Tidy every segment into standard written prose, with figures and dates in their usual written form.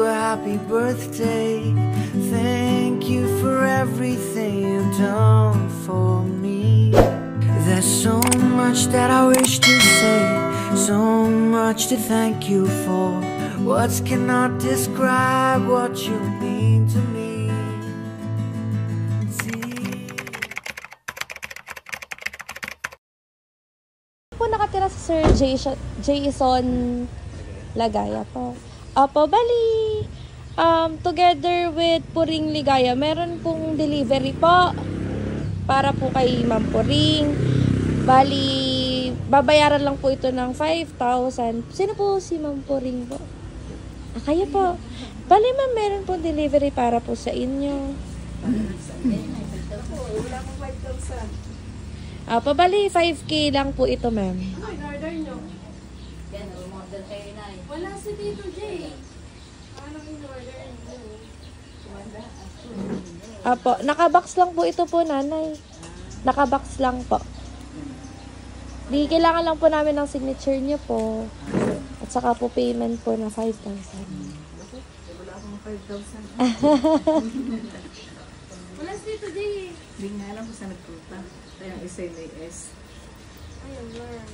you a happy birthday. Thank you for everything you've done for me. There's so much that I wish to say, so much to thank you for. Words cannot describe what you mean to me. Po nakatira si Sir Jason Lagaya po. Opo, bali, together with Puring Ligaya, meron pong delivery po para po kay Ma'am Puring. Bali, babayaran lang po ito ng 5,000. Sino po si Ma'am Puring po? Kayo po. Bali, ma'am, meron pong delivery para po sa inyo. Wala pong 5,000. Pabali, 5K lang po ito, ma'am. Order nyo. Yan, umorder kayo na eh. Wala si Tito J. Anong in-order nyo? Apo, nakabox lang po ito po, nanay. Nakabox lang po. Di kailangan lang po namin ng signature nyo po. At saka po payment po na 5,000. Wala akong 5,000. Wala si Tito J. Hindi nga alam kung saan nagpunta. Kaya isa may S. Ayun, learn.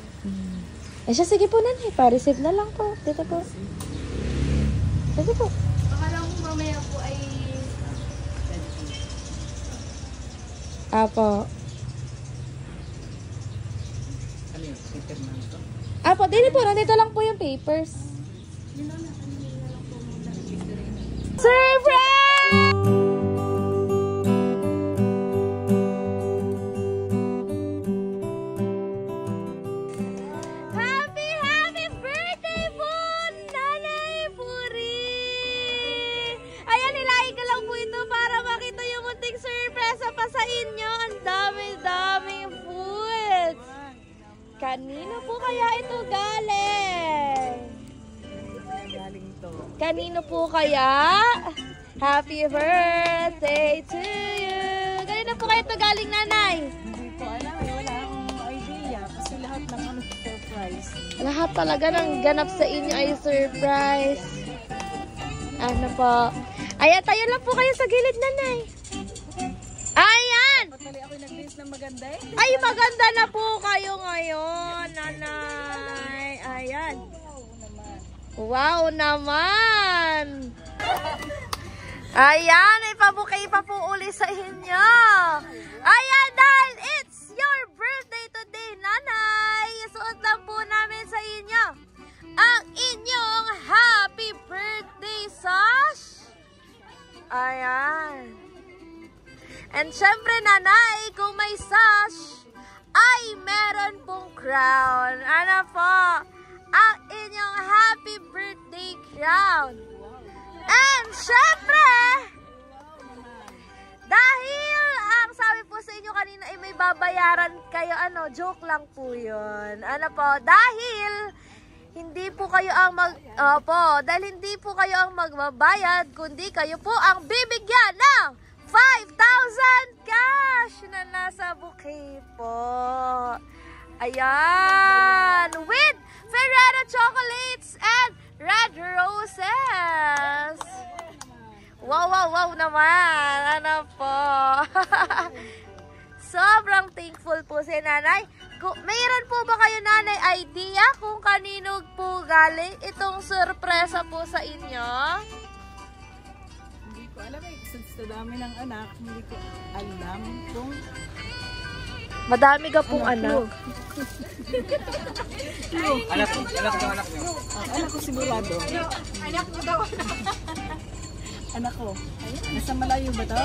Eh siya, sige po, nanay. Pa-receive na lang po. Dito po. Sige po. Akala ko mamaya po ay... Apo. Ano yun? Peter man to? Apo, dito po. Nandito lang po yung papers. Surprise! Kanino po kaya ito galing? Galing to. Kanino po kaya? Happy birthday to you! Kanino po kaya ito galing, nanay? Hindi ko alam eh. Wala akong idea. Kasi lahat ng ano surprise. Lahat talaga ng ganap sa inyo ay surprise. Ano po? Ayan, tayo lang po kayo sa gilid, nanay. Ayan! Patali ako nag-list ng maganda eh. Ay, maganda na po kayo ngayon, nanay. Ayan. Wow naman! Ayan, ipabukay pa po uli sa inyo. Ayan, dahil it's your birthday today, nanay. Suot lang po namin sa inyo ang inyong happy birthday sash. Ayan. And syempre, nanay, kung may sash, ay meron pong crown. Ano po? Ang inyong happy birthday crown. And syempre, dahil ang sabi po sa inyo kanina ay may babayaran kayo, joke lang po yun. Ano po? Dahil hindi po kayo ang dahil hindi po kayo ang magbabayad, kundi kayo po ang bibigyan ng 5,000 cash na nasa bouquet po. Ayan. With Ferrero chocolates and red roses. Wow, wow, wow naman. Ano po? Sobrang thankful po si nanay. Mayroon po ba kayo, nanay, idea kung kanino po galing itong sorpresa po sa inyo? Hindi ko alam eh. Sa dami ng anak, hindi ko alam kung... Madami ka pong anak. Anak ko sigurado. Anak mo daw. Anak ko. Nasa malayo ba to?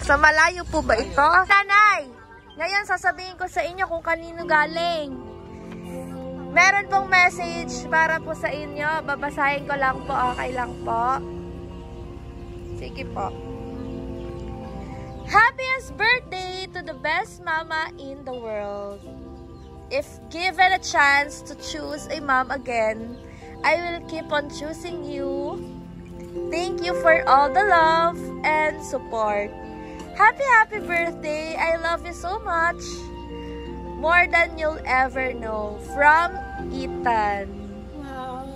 Sa malayo po ba ito? Nanay, ngayon sasabihin ko sa inyo kung kanino galing. Meron pong message para po sa inyo. Babasahin ko lang po. Okay lang po. Sige po. Happiest birthday to the best mama in the world. If given a chance to choose a mom again, I will keep on choosing you. Thank you for all the love and support. Happy birthday. I love you so much. More than you'll ever know. From Ethan. Wow.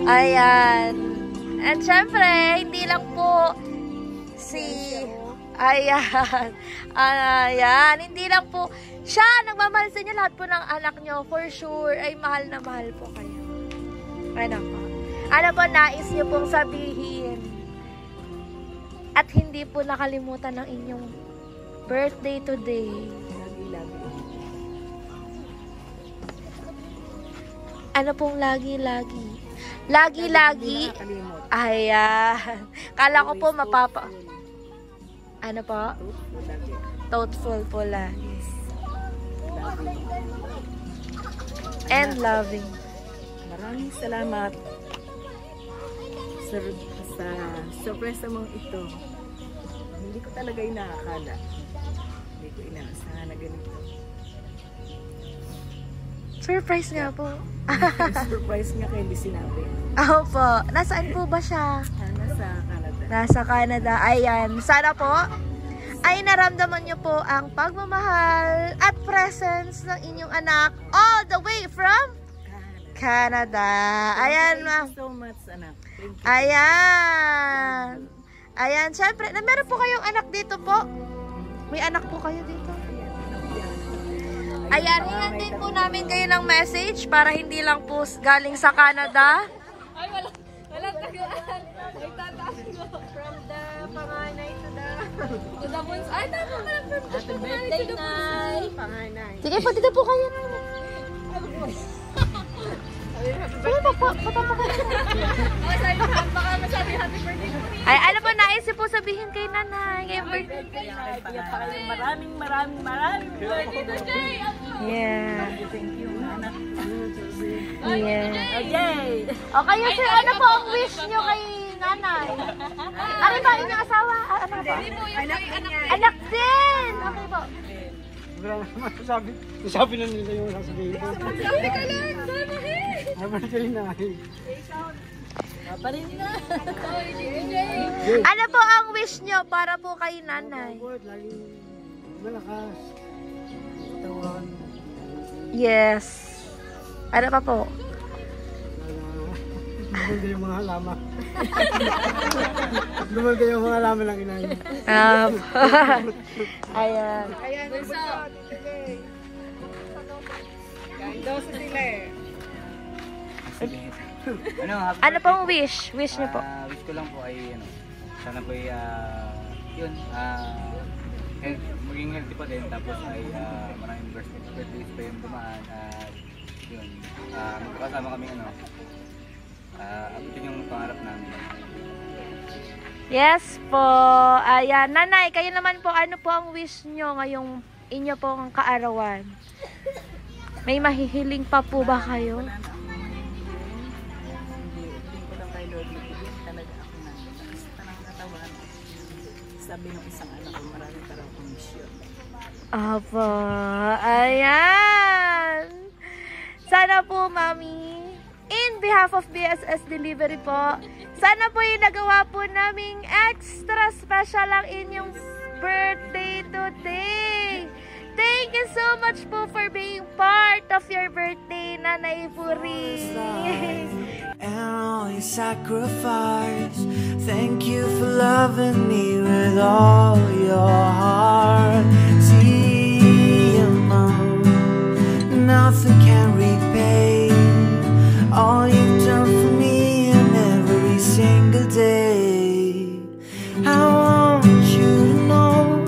Ayan. And syempre, hindi lang po ayan. Ayan. Hindi lang po siya nagmamahal sa inyo, lahat po ng anak nyo. For sure, ay mahal na mahal po kayo. Ano po? Ano po nais nyo pong sabihin? At hindi po nakalimutan ng inyong birthday today. Ano pong lagi-lagi? Lagi-lagi? Ayan. Kala ko po mapapa... Ano po? Thoughtful po lagi. And loving. Maraming salamat sa surprise mong ito. Hindi ko talaga inaakala. Hindi ko inaasahan na ganito. Surprise nga po. Surprise nga kayo, hindi sinabi. Opo. Nasaan po ba siya? Nasa Canada. Nasa Canada. Ayan. Sana po ay naramdaman niyo po ang pagmamahal at presence ng inyong anak all the way from Canada. Ayan, ma'am. Thank you so much, anak. Thank you. Ayan. Ayan. Siyempre, meron po kayong anak dito po. May anak po kayo dito. Ayan, hingan din po namin kayo ng message para hindi lang po galing sa Canada. Ay, walang tagaan. Nagtataas ko. From the panganay to the bunso. Ay, tama ka lang. From the panganay to the bunso. Panganay. Sige po, dito po kayo. Sige po po. Baka masabi happy birthday ko. Ay, ano po nais po sabihin kay nanay? Ngayong birthday. Maraming Birthday today. Yeah. thank you, anak. Yeah. Okay. O kayo sir, ano po ang wish nyo kay nanay? Ano ba inyong asawa? Ano ba? Anak din! Okay po. Wala naman sabi. Sabi na nila yung sasabihin ko. Sabi ka lang. Sana eh. Naman kayo na. Paparin na. Ano po ang wish nyo para po kay nanay? Laging malakas. Katawan. Yes. Ano pa po? Lumanda yung mga halaman. Lumanda yung mga halaman ng inahin. Ayan. Kain daw sa sila eh. Ano pong wish? Wish nyo po? Wish ko lang po ay sana po ay yun, maging healthy pa din, tapos ay maraming birthdays pa yung dumaan at yun, magkakasama kami abutin yung pangarap namin. Yes po. Ayan. Nanay, kayo naman po, ano po ang wish nyo ngayong inyo pong kaarawan? May mahihiling pa po ba kayo? Hindi ko lang kay Lord. Bigyan talaga ako ng tanang katawan. Sabi ng isang anak ko, marami pa raw akong mission. Apo. Ayan. Sana po, Mami, in behalf of BSS Delivery po, sana po yung nagawa po naming extra special ang inyong birthday today. Thank you so much po for being part of your birthday, Nanay Puri. And all your sacrifice. Thank you for loving me with all your heart. See, nothing can repay all you've done for me in every single day. I want you to know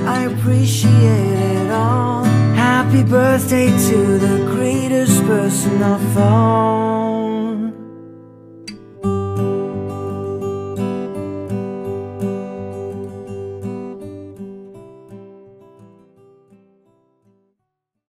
I appreciate it all. Happy birthday to the greatest person of all.